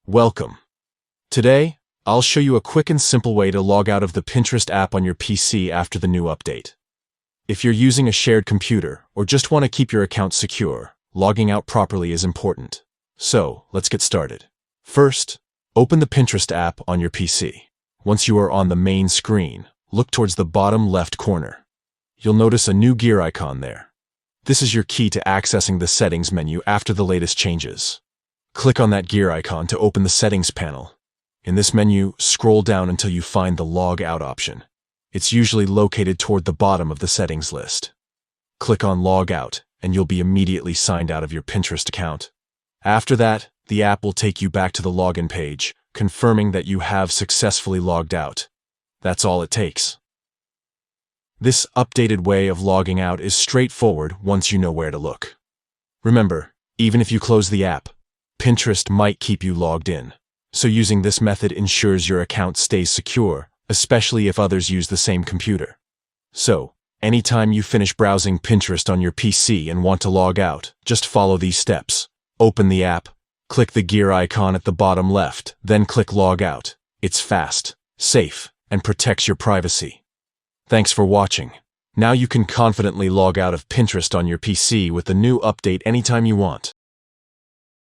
Welcome. Today, I'll show you a quick and simple way to log out of the Pinterest app on your PC after the new update. If you're using a shared computer or just want to keep your account secure, logging out properly is important. So, let's get started. First, open the Pinterest app on your PC. Once you are on the main screen, look towards the bottom left corner. You'll notice a new gear icon there. This is your key to accessing the settings menu after the latest changes. Click on that gear icon to open the settings panel. In this menu, scroll down until you find the Log Out option. It's usually located toward the bottom of the settings list. Click on Log Out, and you'll be immediately signed out of your Pinterest account. After that, the app will take you back to the login page, confirming that you have successfully logged out. That's all it takes. This updated way of logging out is straightforward once you know where to look. Remember, even if you close the app, Pinterest might keep you logged in, so using this method ensures your account stays secure, especially if others use the same computer. So, anytime you finish browsing Pinterest on your PC and want to log out, just follow these steps. Open the app, click the gear icon at the bottom left, then click Log Out. It's fast, safe, and protects your privacy. Thanks for watching. Now you can confidently log out of Pinterest on your PC with the new update anytime you want.